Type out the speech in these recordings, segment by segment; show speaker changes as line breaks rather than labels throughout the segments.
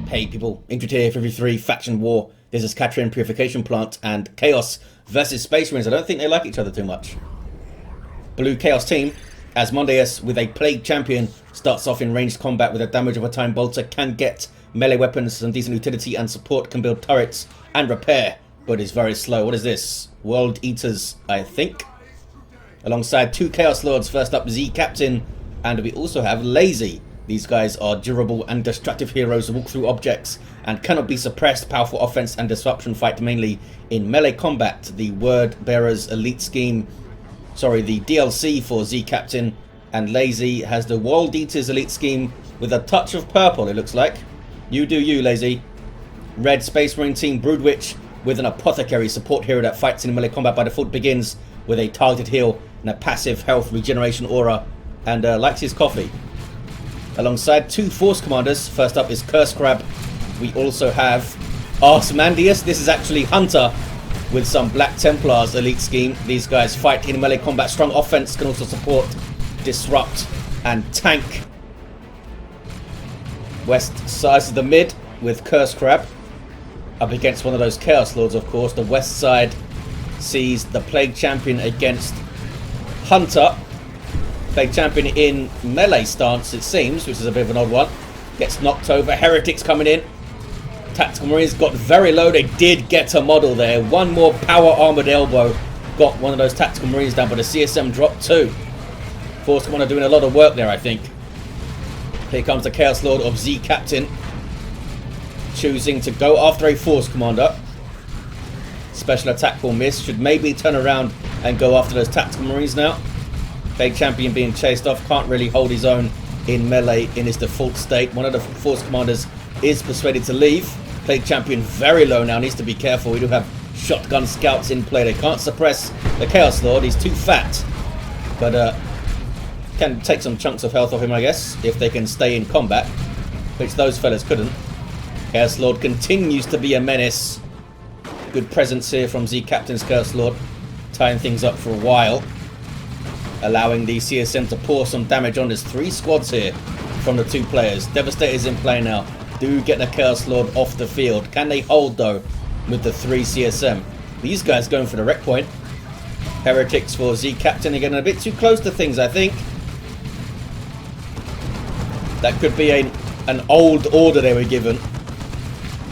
Hey people, Infiltrator 53, Faction War. This is Catrian Purification Plant and Chaos versus Space Marines. I don't think they like each other too much. Blue Chaos team, Asmondeus with a Plague Champion, starts off in ranged combat with a damage of a Time Bolter, can get melee weapons, some decent utility and support, can build turrets and repair, but is very slow. What is this? World Eaters, I think. Alongside two Chaos Lords, first up Z Captain, and we also have Lazy. These guys are durable and destructive heroes who walk through objects and cannot be suppressed. Powerful offense and disruption, fight mainly in melee combat. The Word Bearers Elite Scheme, the DLC for Z Captain, and Lazy has the World Eaters Elite Scheme with a touch of purple, it looks like. You do you, Lazy. Red Space Marine team, Broodwich, with an Apothecary support hero that fights in melee combat by default, begins with a targeted heal and a passive health regeneration aura, and likes his coffee. Alongside two Force Commanders, first up is Cursecrab. We also have Asmondeus. This is actually Hunter with some Black Templars Elite Scheme. These guys fight in melee combat. Strong offense, can also support, disrupt, and tank. West side of the mid with Cursecrab up against one of those Chaos Lords, of course. The west side sees the Plague Champion against Hunter. Plague Champion in melee stance, it seems, which is a bit of an odd one. Gets knocked over. Heretics coming in. Tactical Marines got very low. They did get a model there. One more power armored elbow. Got one of those Tactical Marines down, but the CSM dropped too. Force Commander doing a lot of work there, I think. Here comes the Chaos Lord of Z Captain, choosing to go after a Force Commander. Special attack will miss. Should maybe turn around and go after those Tactical Marines now. Plague Champion being chased off, can't really hold his own in melee in his default state. One of the Force Commanders is persuaded to leave. Plague Champion very low now, needs to be careful. We do have shotgun scouts in play. They can't suppress the Chaos Lord, he's too fat. But can take some chunks of health off him, I guess, if they can stay in combat, which those fellas couldn't. Chaos Lord continues to be a menace. Good presence here from Z Captain's Chaos Lord, tying things up for a while, allowing the CSM to pour some damage on. There's three squads here from the two players. Devastator's in play now. Do get the Chaos Lord off the field. Can they hold, though, with the three CSM? These guys going for the wreck point. Heretics for Z Captain again, a bit too close to things, I think. That could be an old order they were given.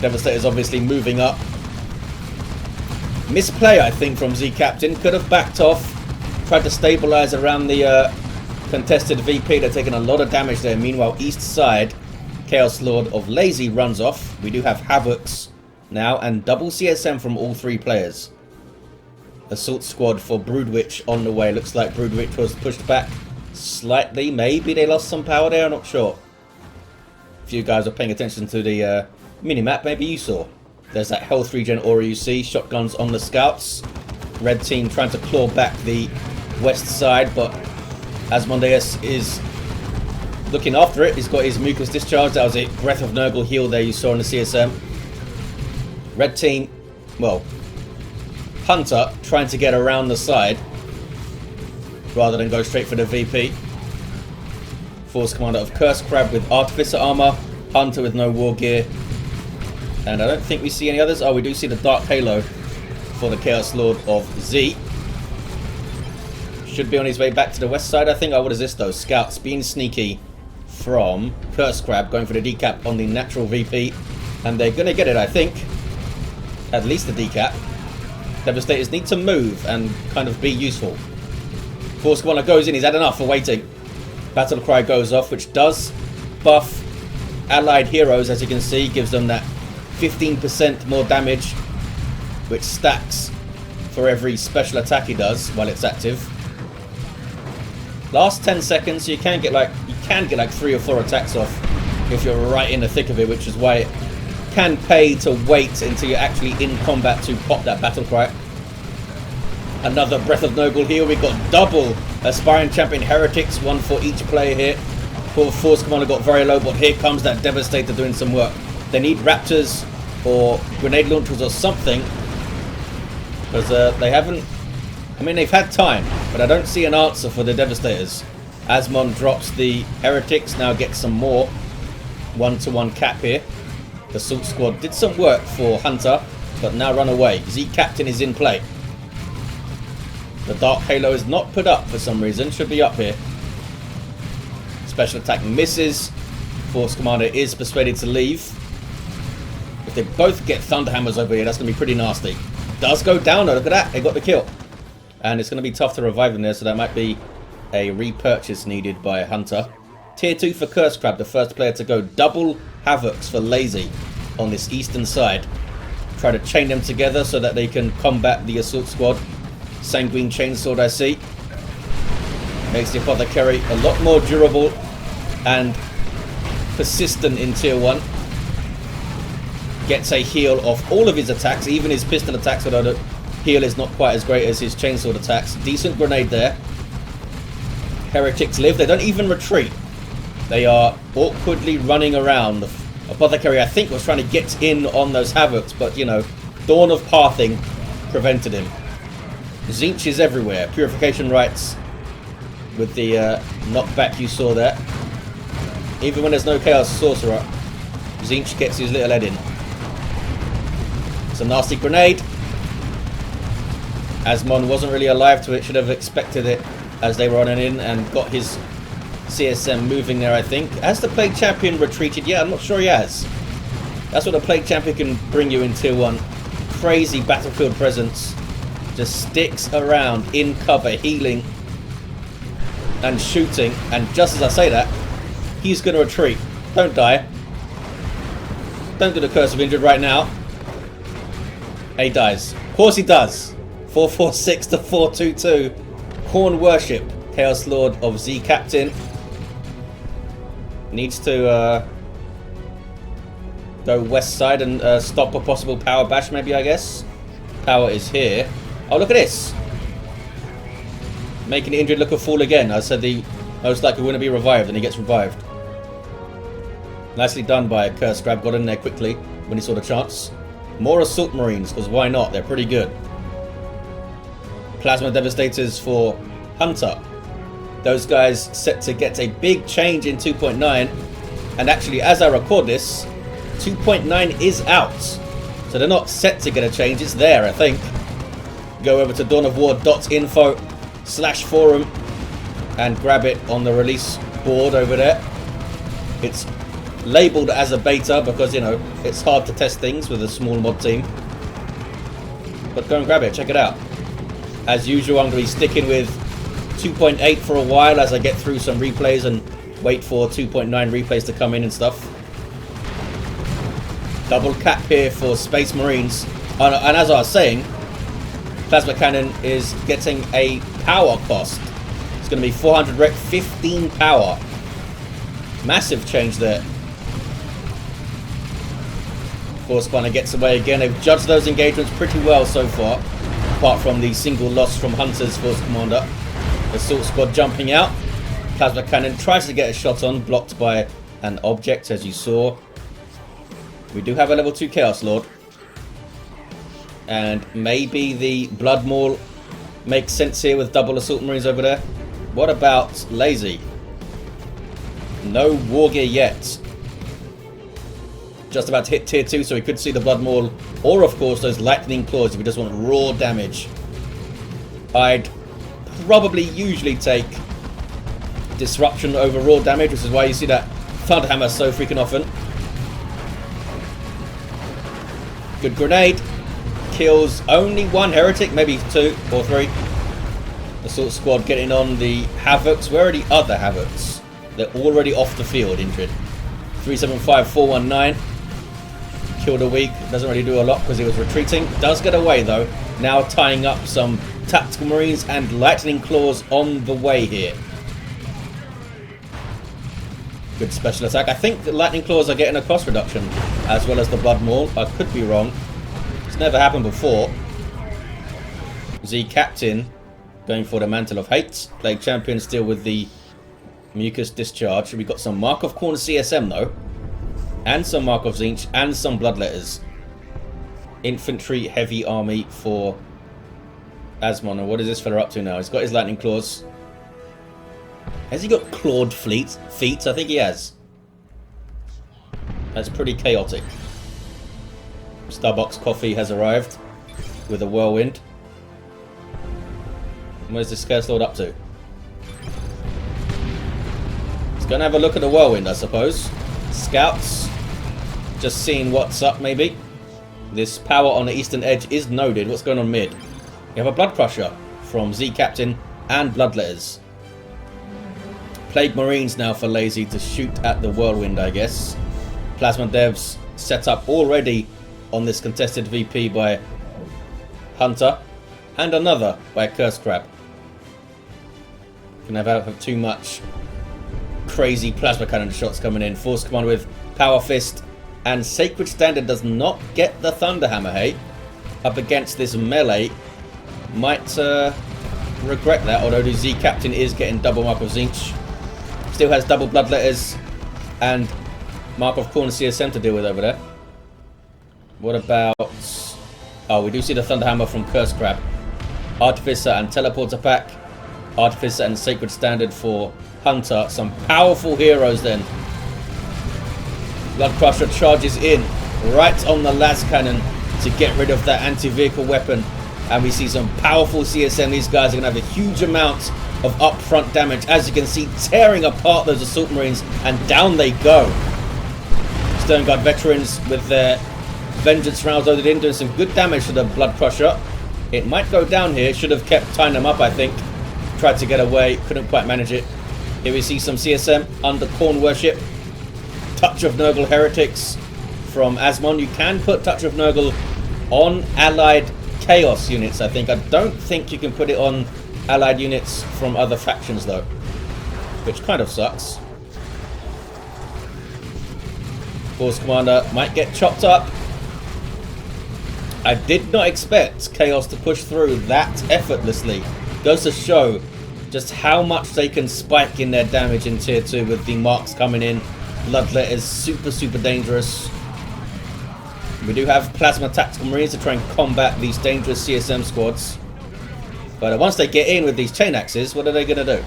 Devastator's obviously moving up. Misplay, I think, from Z Captain. Could have backed off. Tried to stabilize around the contested VP. They're taking a lot of damage there. Meanwhile, east side, Chaos Lord of Lazy runs off. We do have Havocs now and double CSM from all three players. Assault squad for Broodwich on the way. Looks like Broodwich was pushed back slightly. Maybe they lost some power there. I'm not sure. If you guys are paying attention to the minimap, maybe you saw. There's that health regen aura you see. Shotguns on the scouts. Red team trying to claw back the west side, but Asmondeus is looking after it. He's got his mucus discharge. That was a Breath of Nurgle heal there you saw in the CSM. Red team, well, Hunter trying to get around the side rather than go straight for the VP. Force Commander of Cursecrab with Artificer armor. Hunter with no war gear. And I don't think we see any others. Oh, we do see the Dark Halo for the Chaos Lord of Z. Should be on his way back to the west side, I think. Oh, what is this though? Scouts being sneaky from Cursecrab, going for the decap on the natural VP. And they're going to get it, I think. At least the decap. Devastators need to move and kind of be useful. Force Commander goes in, he's had enough for waiting. Battle Cry goes off, which does buff allied heroes, as you can see. Gives them that 15% more damage, which stacks for every special attack he does while it's active. Last 10 seconds, you can get like 3 or 4 attacks off if you're right in the thick of it, which is why it can pay to wait until you're actually in combat to pop that battle cry. Another Breath of Nurgle heal. We've got double Aspiring Champion Heretics, one for each player here. Poor Force Commander got very low, but here comes that Devastator doing some work. They need Raptors or grenade launchers or something, because they haven't, I mean, they've had time, but I don't see an answer for the Devastators. Asmon drops the Heretics, now gets some more one-to-one cap here. The Assault Squad did some work for Hunter, but now run away. Zeke Captain is in play. The Dark Halo is not put up for some reason. Should be up here. Special attack misses. Force Commander is persuaded to leave. If they both get Thunderhammers over here, that's going to be pretty nasty. Does go down though. Look at that. They got the kill. And it's going to be tough to revive them there, so that might be a repurchase needed by Hunter. Tier 2 for Cursecrab, the first player to go. Double Havocs for Lazy on this eastern side. Try to chain them together so that they can combat the Assault Squad. Sanguine Chainsword I see. Makes the Apothecary a lot more durable and persistent in Tier 1. Gets a heal off all of his attacks, even his pistol attacks, although the heal is not quite as great as his chainsword attacks. Decent grenade there. Heretics live. They don't even retreat. They are awkwardly running around. The Apothecary, I think, was trying to get in on those Havocs, but, you know, Dawn of Pathing prevented him. Tzeentch is everywhere. Purification rites with the knockback you saw there. Even when there's no Chaos Sorcerer, Tzeentch gets his little head in. It's a nasty grenade. Asmon wasn't really alive to it. Should have expected it as they were running in and got his CSM moving there, I think. Has the Plague Champion retreated yet? I'm not sure he has. That's what a Plague Champion can bring you in Tier 1. Crazy battlefield presence. Just sticks around in cover, healing and shooting. And just as I say that, he's going to retreat. Don't die. Don't do the Curse of Injured right now. He dies. Of course he does. 446 to 422. Corn Worship. Chaos Lord of Z Captain. Needs to go west side and stop a possible power bash maybe, I guess. Power is here. Oh, look at this. Making the injured look a fool again. I said the most likely wouldn't be revived, and he gets revived. Nicely done by Cursecrab. Got in there quickly when he saw the chance. More Assault Marines, because why not? They're pretty good. Plasma Devastators for Hunter. Those guys set to get a big change in 2.9. And actually, as I record this, 2.9 is out. So they're not set to get a change. It's there, I think. Go over to dawnofwar.info/forum and grab it on the release board over there. It's labelled as a beta because, you know, it's hard to test things with a small mod team. But go and grab it, check it out. As usual, I'm going to be sticking with 2.8 for a while as I get through some replays and wait for 2.9 replays to come in and stuff. Double cap here for Space Marines. And as I was saying, Plasma Cannon is getting a power cost. It's going to be 400 rec, 15 power. Massive change there. Force Spanner gets away again. They've judged those engagements pretty well so far, apart from the single loss from Hunter's Force Commander. Assault Squad jumping out. Plasma Cannon tries to get a shot on, blocked by an object, as you saw. We do have a level 2 Chaos Lord. And maybe the Blood Maul makes sense here with double Assault Marines over there. What about Lazy? No War Gear yet. Just about to hit Tier 2, so we could see the Blood Maul. Or, of course, those Lightning Claws if we just want raw damage. I'd probably usually take Disruption over raw damage, which is why you see that Thunderhammer so freaking often. Good grenade. Kills only one Heretic, maybe 2 or 3. Assault Squad getting on the Havocs. Where are the other Havocs? They're already off the field, injured. 375, 419. Killed a weak. Doesn't really do a lot because he was retreating. Does get away though. Now tying up some Tactical Marines and Lightning Claws on the way here. Good special attack. I think the Lightning Claws are getting a cost reduction as well as the Blood Maul. I could be wrong. It's never happened before. Z Captain going for the Mantle of Hate. Plague Champion still with the Mucus Discharge. We got some Mark of Khorne CSM though. And some Mark of Tzeentch and some Bloodletters. Infantry Heavy Army for Asmon. And what is this fella up to now? He's got his Lightning Claws. Has he got clawed feet? I think he has. That's pretty chaotic. Starbucks coffee has arrived with a whirlwind. Where's the Curse Lord up to? He's going to have a look at the whirlwind, I suppose. Scouts. Just seeing what's up, maybe. This power on the eastern edge is noded. What's going on mid? You have a Blood Crusher from Z Captain and Bloodletters. Plague Marines now for Lazy to shoot at the whirlwind, I guess. Plasma Devs set up already on this contested VP by Hunter. And another by Cursecrab. Can never have too much crazy plasma cannon shots coming in. Force Command with Power Fist. And Sacred Standard does not get the Thunderhammer, hey? Up against this melee. Might regret that, although the Z Captain is getting double Mark of Zinch. Still has double Bloodletters and Mark of Khorne CSM to deal with over there. What about... Oh, we do see the Thunderhammer from Cursecrab. Artificer and Teleporter pack. Artificer and Sacred Standard for Hunter. Some powerful heroes then. Blood Crusher charges in right on the las cannon to get rid of that anti-vehicle weapon. And we see some powerful CSM. These guys are going to have a huge amount of upfront damage. As you can see, tearing apart those Assault Marines. And down they go. Sternguard veterans with their Vengeance rounds loaded in, doing some good damage to the Blood Crusher. It might go down here. Should have kept tying them up, I think. Tried to get away. Couldn't quite manage it. Here we see some CSM under Khorne Worship. Touch of Nurgle Heretics from Asmon. You can put Touch of Nurgle on allied Chaos units, I think. I don't think you can put it on allied units from other factions, though. Which kind of sucks. Force Commander might get chopped up. I did not expect Chaos to push through that effortlessly. Goes to show just how much they can spike in their damage in Tier 2 with the marks coming in. Bloodletters, super dangerous. We do have Plasma Tactical Marines to try and combat these dangerous CSM squads. But once they get in with these chain axes, what are they going to do?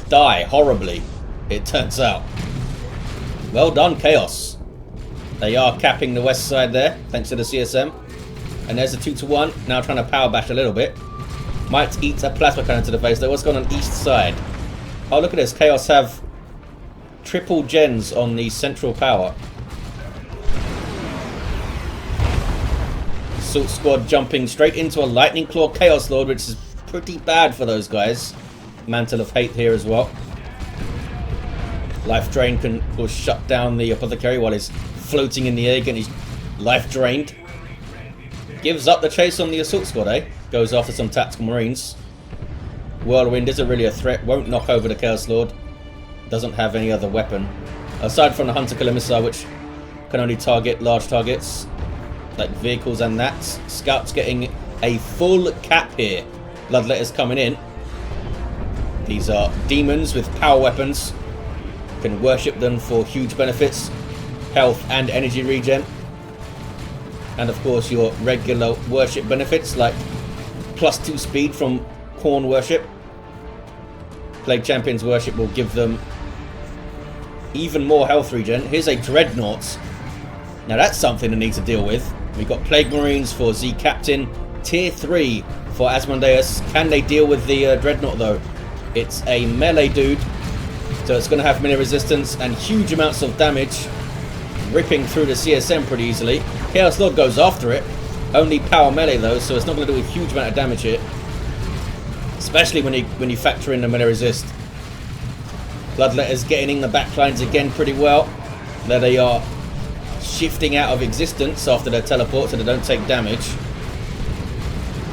Die horribly, it turns out. Well done, Chaos. They are capping the west side there, thanks to the CSM. And there's a 2-to-1, now trying to power bash a little bit. Might eat a plasma cannon to the face though. What's going on east side? Oh, look at this. Chaos have triple gens on the central power. Assault squad jumping straight into a Lightning Claw Chaos Lord, which is pretty bad for those guys. Mantle of Hate here as well. Life Drain can, of course, shut down the Apothecary while he's floating in the air, getting his life drained. Gives up the chase on the Assault Squad, eh? Goes after some Tactical Marines. Whirlwind isn't really a threat. Won't knock over the Chaos Lord. Doesn't have any other weapon. Aside from the Hunter Killer Missile, which can only target large targets. Like vehicles and that. Scouts getting a full cap here. Bloodletters coming in. These are demons with power weapons. Can worship them for huge benefits. Health and energy regen. And of course your regular worship benefits like +2 speed from Khorne Worship. Plague Champion's Worship will give them even more health regen. Here's a Dreadnought. Now that's something to need to deal with. We've got Plague Marines for Z Captain. Tier 3 for Asmondeus. Can they deal with the Dreadnought though? It's a melee dude. So it's going to have melee resistance and huge amounts of damage. Ripping through the CSM pretty easily. Chaos Lord goes after it. Only power melee though, so it's not going to do a huge amount of damage here. Especially when you factor in the melee resist. Bloodletters getting in the backlines again pretty well. There they are, shifting out of existence after their teleport so they don't take damage.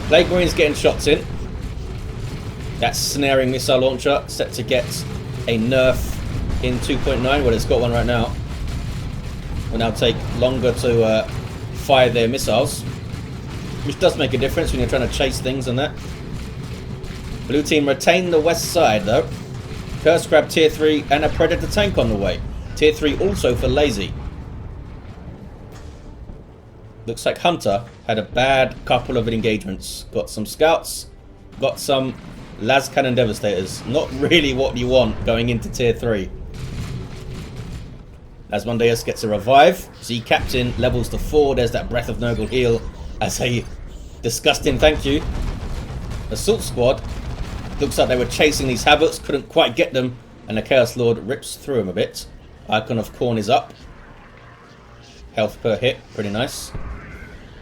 Plague Marines getting shots in. That snaring missile launcher set to get a nerf in 2.9. Well, it's got one right now. Will now take longer to fire their missiles, which does make a difference when you're trying to chase things and that. Blue team retain the west side though. Cursecrab tier 3 and a Predator tank on the way. Tier 3 also for Lazy. Looks like Hunter had a bad couple of engagements. Got some scouts, got some las cannon devastators. Not really what you want going into tier 3. Asmondeus gets a revive. Z Captain levels to 4. There's that Breath of Nurgle heal as a disgusting thank you. Assault Squad. Looks like they were chasing these habits, couldn't quite get them, and the Chaos Lord rips through them a bit. Icon of Khorne is up. Health per hit, pretty nice.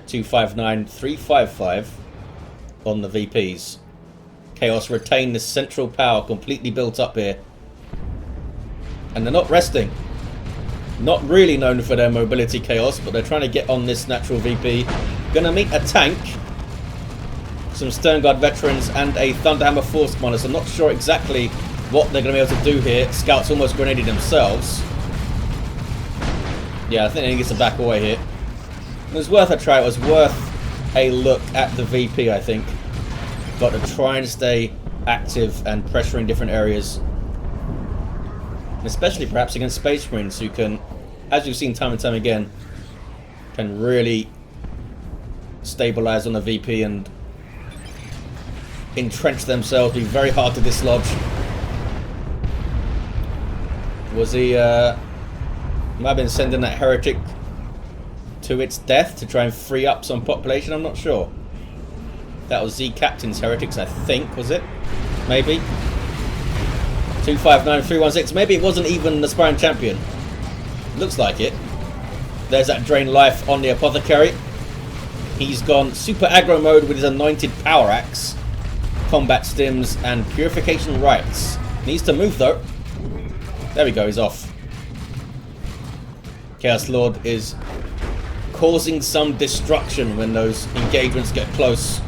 259, 355 on the VPs. Chaos retain this central power completely built up here. And they're not resting. Not really known for their mobility, Chaos, but they're trying to get on this natural VP. Gonna meet a tank, some Sternguard veterans, and a Thunderhammer Force Commander. So I'm not sure exactly what they're going to be able to do here. Scouts almost grenaded themselves. Yeah, I think they need to get some back away here. It was worth a try. It was worth a look at the VP, I think. Got to try and stay active and pressuring different areas. Especially perhaps against Space Marines, who can, as you've seen time and time again, can really stabilize on the VP and entrench themselves, be very hard to dislodge. Was he might have been sending that heretic to its death to try and free up some population? I'm not sure. That was Z Captain's heretics, I think, was it? Maybe. 259, 316. Maybe it wasn't even the Aspiring Champion. Looks like it. There's that drain life on the Apothecary. He's gone super aggro mode with his anointed power axe, combat stims, and purification rites. Needs to move though. There we go, he's off. Chaos Lord is causing some destruction when those engagements get close.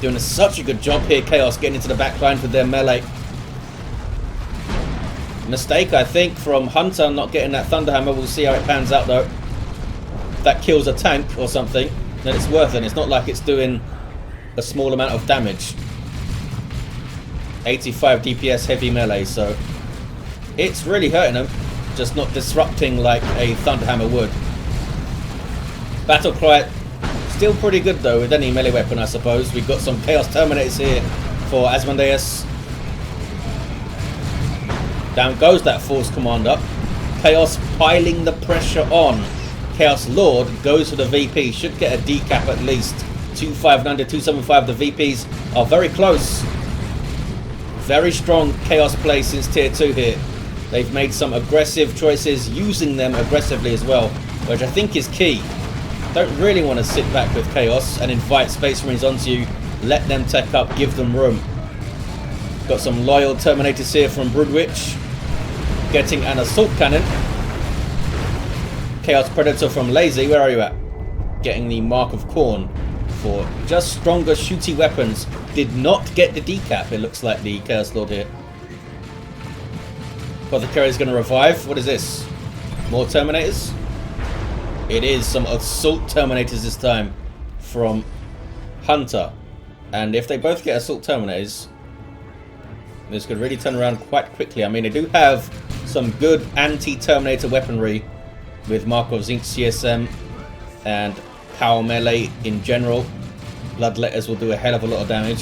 Doing such a good job here, Chaos, getting into the back line with their melee. Mistake, I think, from Hunter not getting that Thunderhammer. We'll see how it pans out though. If that kills a tank or something, then it's worth it. It's not like it's doing a small amount of damage. 85 DPS heavy melee, so it's really hurting them, just not disrupting like a Thunderhammer would. Battle Cry still pretty good though with any melee weapon, I suppose. We've got some Chaos Terminators here for Asmondeus. Down goes that Force Commander. Chaos piling the pressure on. Chaos Lord goes for the VP. Should get a decap at least. 259 to 275. The VPs are very close. Very strong Chaos play since tier 2 here. They've made some aggressive choices, using them aggressively as well, which I think is key. Don't really want to sit back with Chaos and invite Space Marines onto you. Let them tech up, give them room. Got some loyal Terminators here from Broodwich. Getting an Assault Cannon. Chaos Predator from Lazy, where are you at? Getting the Mark of Khorne for just stronger shooty weapons. Did not get the decap, it looks like, the Chaos Lord here. Apothecary is going to revive. What is this? More Terminators? It is some Assault Terminators this time from Hunter. And if they both get Assault Terminators, this could really turn around quite quickly. I mean, they do have some good anti-Terminator weaponry with Markov Zinc CSM and power melee in general. Bloodletters will do a hell of a lot of damage.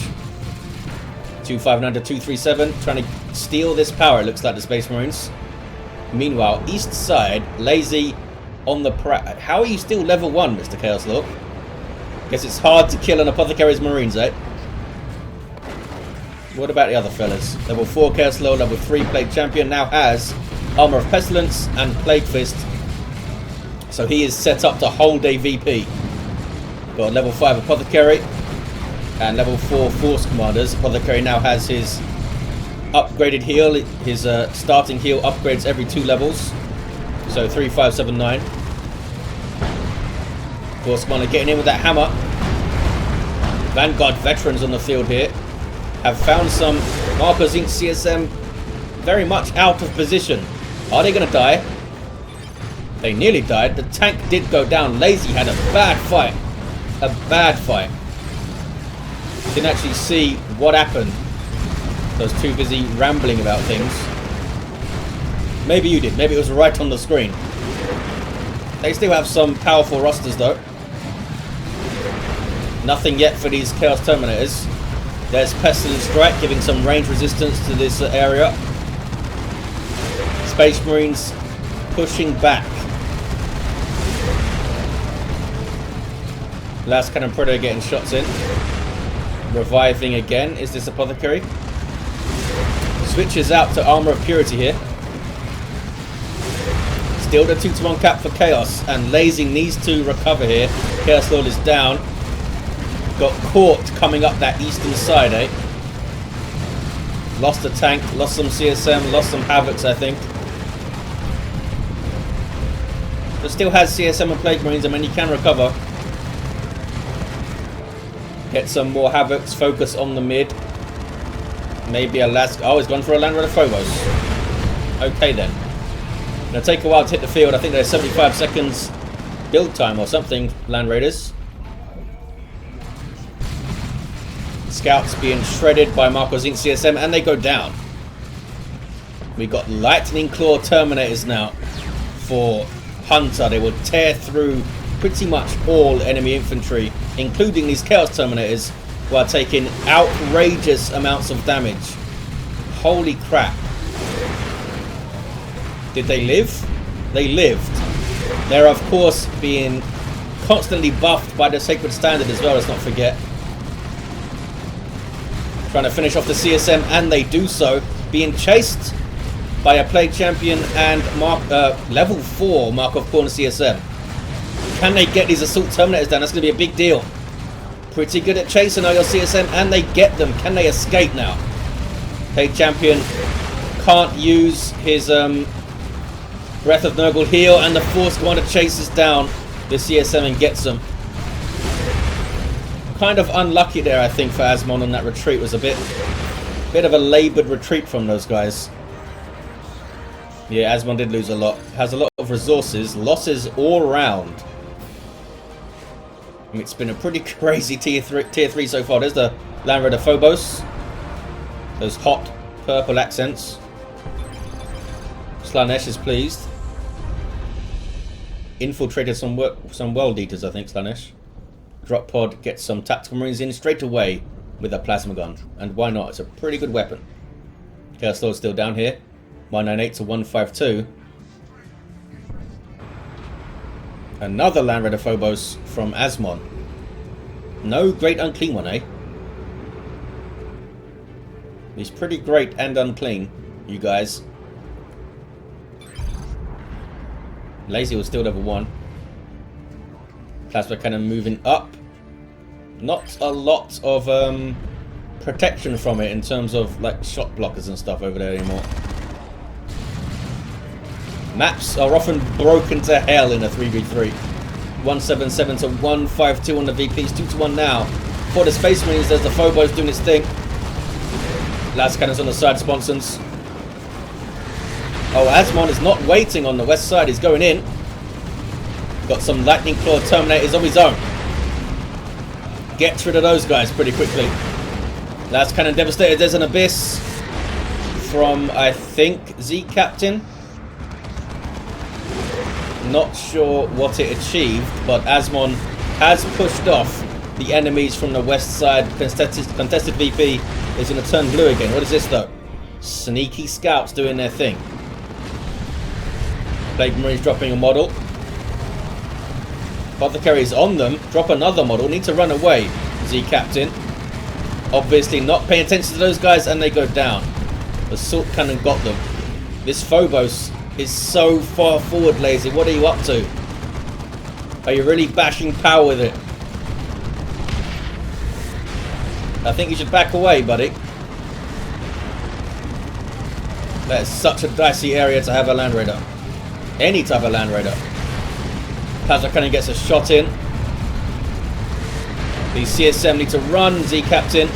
259 to 237, trying to steal this power, it looks like, the Space Marines. Meanwhile, east side, Lazy on the how are you still level 1, Mr. Chaos Lord? Guess it's hard to kill an Apothecary's Marines, eh? What about the other fellas? Level 4 Chaos Lord, level 3 Plague Champion, now has Armor of Pestilence and Plague Fist. So he is set up to hold a VP. Got level 5 Apothecary and level 4 Force Commanders. Apothecary now has his upgraded heal. His starting heal upgrades every 2 levels. So 3, 5, 7, 9. Force Commander getting in with that hammer. Vanguard veterans on the field here. Have found some Markov Zinc CSM very much out of position. Are they going to die? They nearly died. The tank did go down. Lazy had a bad fight. A bad fight. Didn't actually see what happened. I was too busy rambling about things. Maybe you did. Maybe it was right on the screen. They still have some powerful rosters though. Nothing yet for these Chaos Terminators. There's Pestilence Strike giving some range resistance to this area. Space Marines pushing back. Last Cannon Predator getting shots in. Reviving again. Is this Apothecary? Switches out to Armor of Purity here. Still the 2-to-1 cap for Chaos. And Lazy needs to recover here. Chaos Lord is down. Got caught coming up that eastern side, eh? Lost a tank. Lost some CSM. Lost some Havocs, I think. But still has CSM and Plague Marines. I mean, he can recover. Get some more Havocs. Focus on the mid. Maybe a last... Oh, he's gone for a Land Raider Phobos. Okay, then. Gonna take a while to hit the field. I think there's 75 seconds build time or something, Land Raiders. Scouts being shredded by Marco's Inc. CSM, and they go down. We got Lightning Claw Terminators now for Hunter. They will tear through pretty much all enemy infantry, including these Chaos Terminators, while taking outrageous amounts of damage. Holy crap. Did they live? They lived. They're of course being constantly buffed by the Sacred Standard as well, let's not forget. Trying to finish off the CSM, and they do so. Being chased by a Plague Champion and level 4 Mark of Corner CSM. Can they get these Assault Terminators down? That's going to be a big deal. Pretty good at chasing all your CSM, and they get them. Can they escape now? Plague Champion can't use his Breath of Nurgle heal, and the Force Commander chases down the CSM and gets them. Kind of unlucky there, I think, for Asmon on that retreat. Was a bit of a laboured retreat from those guys. Yeah, Asmon did lose a lot. Has a lot of resources. Losses all round. I mean, it's been a pretty crazy tier 3 so far. There's the Land Raider Phobos. Those hot purple accents. Slanesh is pleased. Infiltrated some World Eaters, I think, Slanesh. Drop pod gets some Tactical Marines in straight away with a Plasma Gun. And why not? It's a pretty good weapon. Chaos Lord's still down here. 198 to 152. Another Land Raider Phobos from Asmon. No great unclean one, eh? He's pretty great and unclean, you guys. Lazy was still level 1. Plasma Cannon moving up. Not a lot of protection from it in terms of like shot blockers and stuff over there anymore. Maps are often broken to hell in a 3v3. 177 to 152 on the VPs. 2-to-1 now. For the Space Marines, there's the Phobos doing its thing. Last Cannons on the side, sponsons. Oh, Asmon is not waiting on the west side. He's going in. Got some Lightning Claw Terminators of his own. Gets rid of those guys pretty quickly. Last Cannon devastated. There's an Abyss from, I think, Z Captain. Not sure what it achieved, but Asmon has pushed off the enemies from the west side. Contested VP is going to turn blue again. What is this, though? Sneaky scouts doing their thing. Plague Marines dropping a model. Apothecary is on them. Drop another model. Need to run away. Z Captain. Obviously not paying attention to those guys, and they go down. Assault Cannon got them. This Phobos is so far forward, Lazy. What are you up to? Are you really bashing power with it? I think you should back away, buddy. That is such a dicey area to have a Land Raider. Any type of Land Raider. Plasma Cannon gets a shot in. The CSM need to run, Z Captain.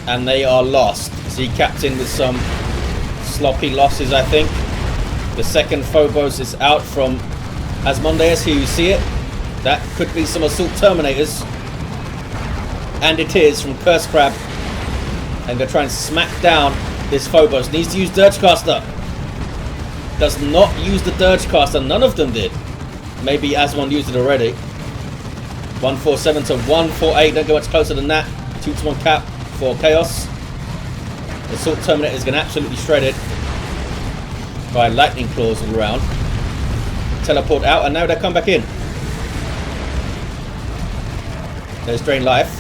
And they are lost. Z Captain with some sloppy losses, I think. The second Phobos is out from Asmondeus. Here you see it. That could be some Assault Terminators. And it is from Cursecrab. And they're trying to smack down this Phobos. Needs to use Dirgecaster. Does not use the Dirgecaster. None of them did. Maybe Asmon used it already. 147 to 148. Don't go much closer than that. 2-to-1 cap for Chaos. Assault Terminator is going to absolutely shred it. by lightning claws all around. Teleport out, and now they come back in. There's drain life.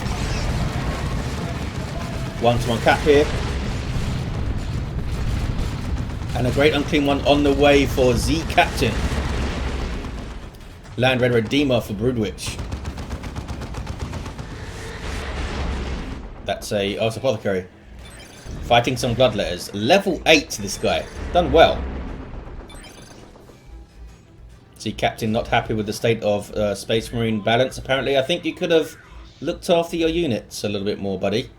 1-to-1 cap here. And a great unclean one on the way for Z Captain. Land Red Redeemer for Broodwich. That's a Apothecary. Fighting some bloodletters. Level 8 this guy. Done well. See, Captain not happy with the state of Space Marine balance apparently. I think you could have looked after your units a little bit more, buddy.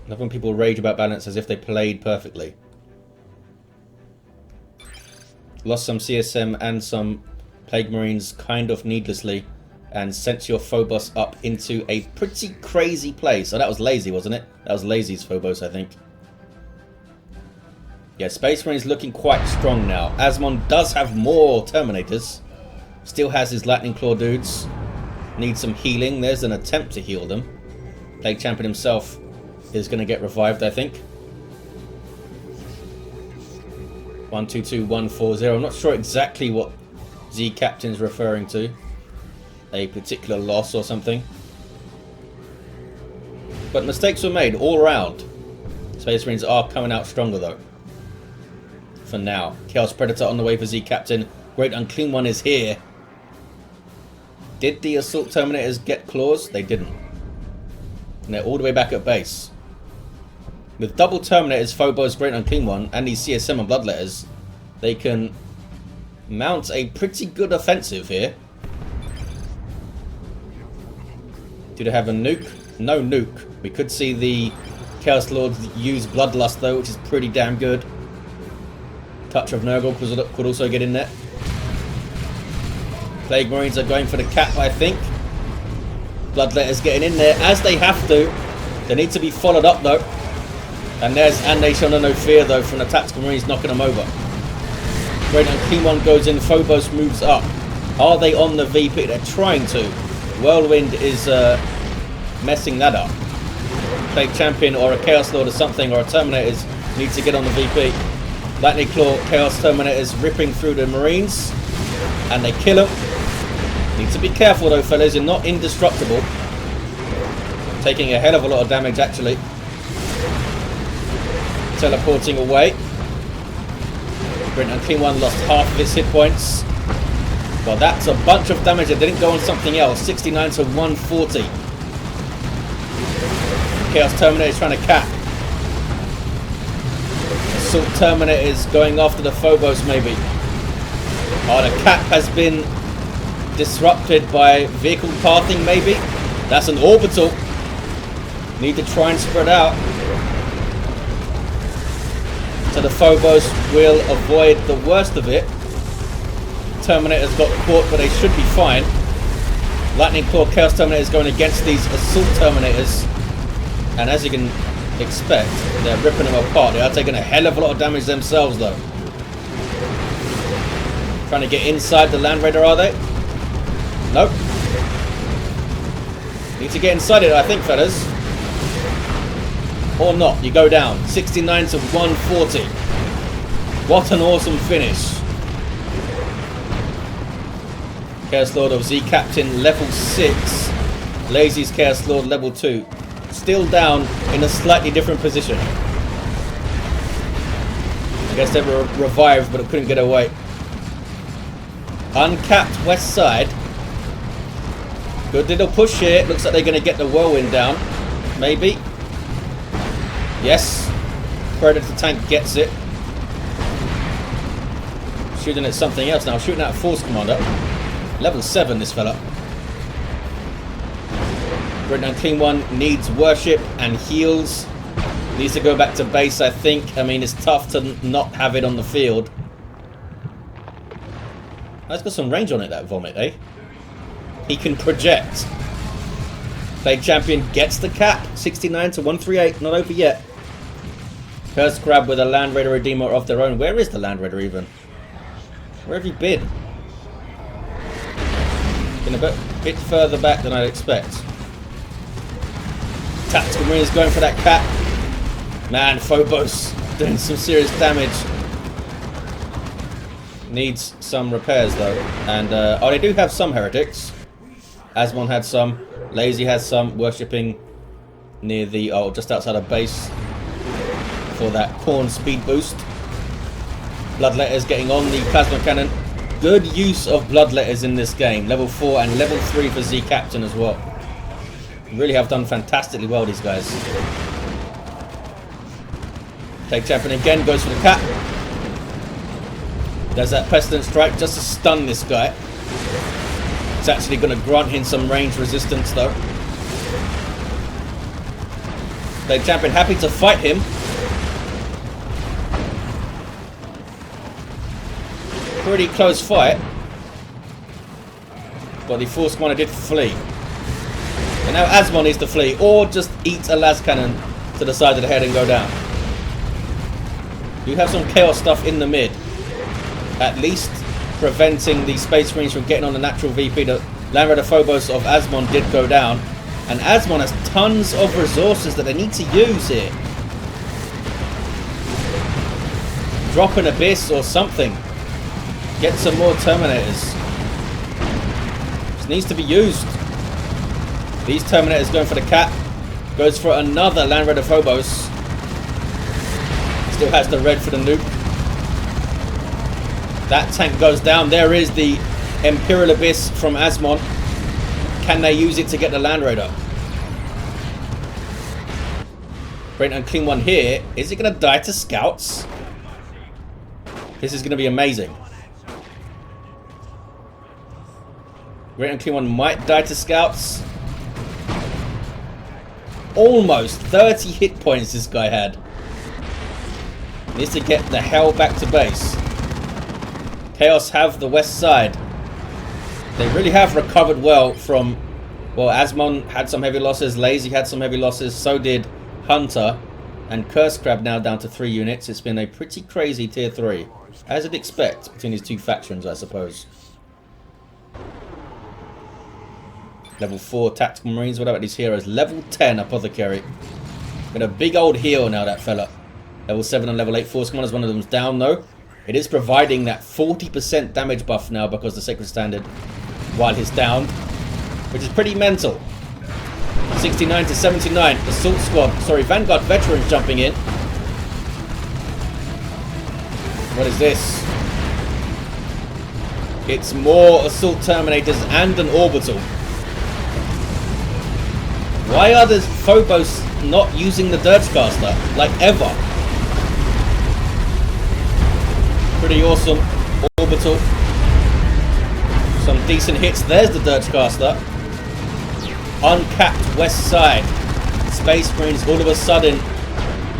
I love when people rage about balance as if they played perfectly. Lost some CSM and some Plague Marines kind of needlessly. And sent your Phobos up into a pretty crazy place. So that was lazy, wasn't it? That was lazy's Phobos, I think. Yeah, Space Marine is looking quite strong now. Asmon does have more Terminators. Still has his Lightning Claw dudes. Needs some healing. There's an attempt to heal them. Plague Champion himself is going to get revived, I think. 122-140. I'm not sure exactly what Z Captain's referring to. A particular loss or something. But mistakes were made all around. Space Marines are coming out stronger though. For now. Chaos Predator on the way for Z Captain. Great Unclean One is here. Did the Assault Terminators get claws? They didn't. And they're all the way back at base. With double Terminators, Phobos, Great Unclean One, and these CSM and Bloodletters, they can mount a pretty good offensive here. Do they have a nuke? No nuke. We could see the Chaos Lords use Bloodlust though, which is pretty damn good. Touch of Nurgle could also get in there. Plague Marines are going for the cap, I think. Bloodletters getting in there as they have to. They need to be followed up though. And there's they show no fear though from the Tactical Marines knocking them over. Great Unclean One goes in. Phobos moves up. Are they on the VP? They're trying to. Whirlwind is messing that up. Plague Champion or a Chaos Lord or something, or a Terminators need to get on the VP. Lightning Claw, Chaos Terminators ripping through the Marines. And they kill them. Need to be careful though, fellas. You're not indestructible. Taking a hell of a lot of damage actually. Teleporting away. Great Unclean One lost half of its hit points. Well, that's a bunch of damage that didn't go on something else. 69 to 140. Chaos Terminator is trying to cap. Assault Terminator is going after the Phobos, maybe. Oh, the cap has been disrupted by vehicle pathing, maybe. That's an orbital. Need to try and spread out. So the Phobos will avoid the worst of it. Terminators got caught, but they should be fine. Lightning Claw Chaos Terminators going against these Assault Terminators. And as you can expect, they're ripping them apart. They are taking a hell of a lot of damage themselves, though. Trying to get inside the Land Raider, are they? Nope. Need to get inside it, I think, fellas. Or not. You go down. 69 to 140. What an awesome finish. Chaos Lord of Z Captain level 6. Lazy's Chaos Lord level 2. Still down in a slightly different position. I guess they were revived, but it couldn't get away. Uncapped west side. Good little push here. Looks like they're going to get the whirlwind down. Maybe. Yes. Predator tank gets it. Shooting at something else now. Shooting at a Force Commander. Level 7, this fella. Great Unclean One needs worship and heals. Needs to go back to base, I think. I mean, it's tough to not have it on the field. That's got some range on it, that Vomit, eh? He can project. Plague Champion gets the cap. 69 to 138. Not over yet. Cursecrab with a Land Raider Redeemer of their own. Where is the Land Raider even? Where have you been? Been a bit further back than I'd expect. Tactical Marines going for that cap. Man, Phobos Doing some serious damage. Needs some repairs though. And oh, they do have some heretics. Asmon had some. Lazy has some. Worshipping near the just outside of base for that corn speed boost. Bloodletters getting on the plasma cannon. Good use of bloodletters in this game. Level 4 and level 3 for Z Captain as well. Really have done fantastically well, these guys. Take champion again, goes for the cap. There's that pestilent strike just to stun this guy. It's actually going to grant him some range resistance though. Take champion happy to fight him. Pretty close fight. But the force commander did flee. And now Asmon needs to flee or just eat a las cannon to the side of the head and go down. You have some chaos stuff in the mid. At least preventing the Space Marines from getting on the natural VP. The Land Raider Phobos of Asmon did go down. And Asmon has tons of resources that they need to use here. Drop an Abyss or something. Get some more Terminators. This needs to be used. These Terminators going for the cap. Goes for another Land Raider Phobos. Still has the red for the nuke. That tank goes down. There is the Imperial Abyss from Asmon. Can they use it to get the Land Raider? Great Unclean One here. Is it going to die to scouts? This is going to be amazing. Great Unclean One might die to scouts. Almost 30 hit points this guy had. Needs to get the hell back to base. Chaos have the west side. They really have recovered well from... Well, Asmon had some heavy losses. Lazy had some heavy losses. So did Hunter. And Cursecrab now down to 3 units. It's been a pretty crazy tier 3. As you'd expect between these two factions, I suppose. Level 4 Tactical Marines. What about these heroes? Level 10 Apothecary. Got a big old heal now, that fella. Level 7 and level 8 Force Commanders. One of them's down though. It is providing that 40% damage buff now because the Sacred Standard while he's down. Which is pretty mental. 69 to 79. Assault Squad. Sorry, Vanguard Veterans jumping in. What is this? It's more Assault Terminators and an Orbital. Why are the Phobos not using the Dirgecaster? Like ever. Pretty awesome. Orbital. Some decent hits. There's the Dirgecaster. Uncapped west side. Space Marines all of a sudden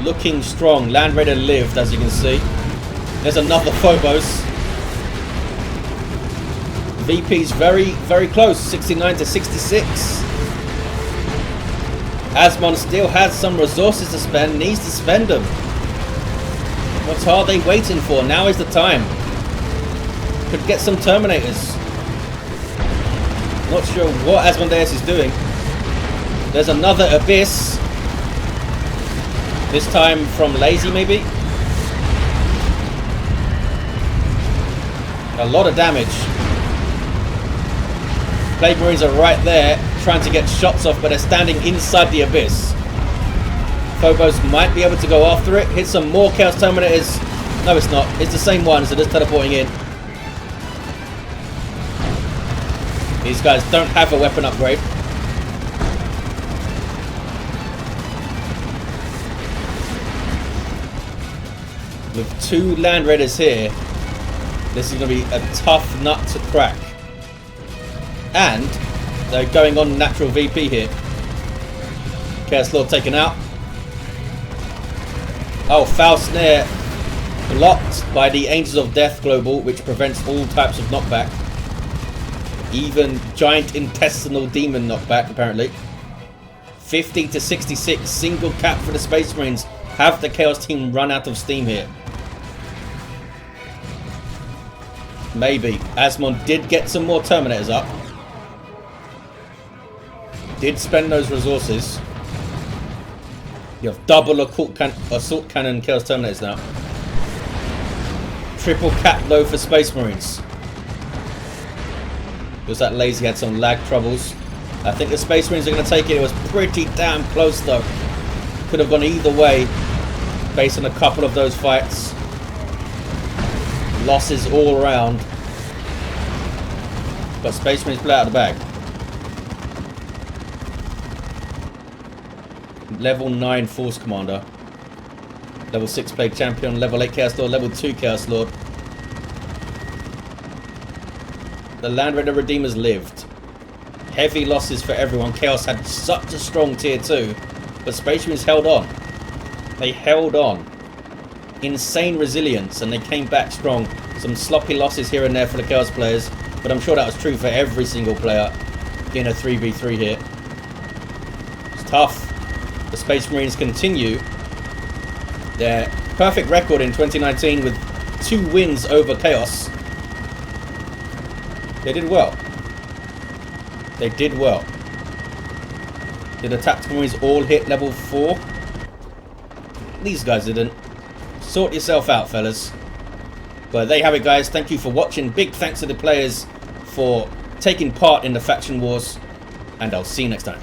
looking strong. Land Raider lived, as you can see. There's another Phobos. VP's very, very close. 69 to 66. Asmon still has some resources to spend, needs to spend them. What are they waiting for? Now is the time. Could get some Terminators. Not sure what Asmondeus is doing. There's another Abyss. This time from Lazy, maybe? A lot of damage. Plague Marines are right there, trying to get shots off, but they're standing inside the Abyss. Phobos might be able to go after it. Hit some more Chaos Terminators. No, it's not. It's the same ones, so just teleporting in. These guys don't have a weapon upgrade. With 2 Land Raiders here, this is going to be a tough nut to crack. And they're going on natural VP here. Chaos Lord taken out. Oh, foul snare blocked by the Angels of Death global, which prevents all types of knockback. Even giant intestinal demon knockback, apparently. 50 to 66, single cap for the Space Marines. Have the Chaos team run out of steam here? Maybe. Asmon did get some more Terminators up. Did spend those resources. You have double assault cannon Chaos Terminators now. Triple cap though for Space Marines. Because that lazy had some lag troubles. I think the Space Marines are going to take it. It was pretty damn close though. Could have gone either way based on a couple of those fights. Losses all around. But Space Marines play out of the bag. Level 9 Force Commander. Level 6 Plague Champion. Level 8 Chaos Lord. Level 2 Chaos Lord. The Land Raider Redeemers lived. Heavy losses for everyone. Chaos had such a strong tier 2. But Space Marines held on. They held on. Insane resilience. And they came back strong. Some sloppy losses here and there for the Chaos players. But I'm sure that was true for every single player in a 3v3 here. It's tough. The Space Marines continue their perfect record in 2019 with 2 wins over Chaos. They did well. They did well. Did the Tactical Marines all hit level 4? These guys didn't. Sort yourself out, fellas. But there you have it, guys. Thank you for watching. Big thanks to the players for taking part in the faction wars. And I'll see you next time.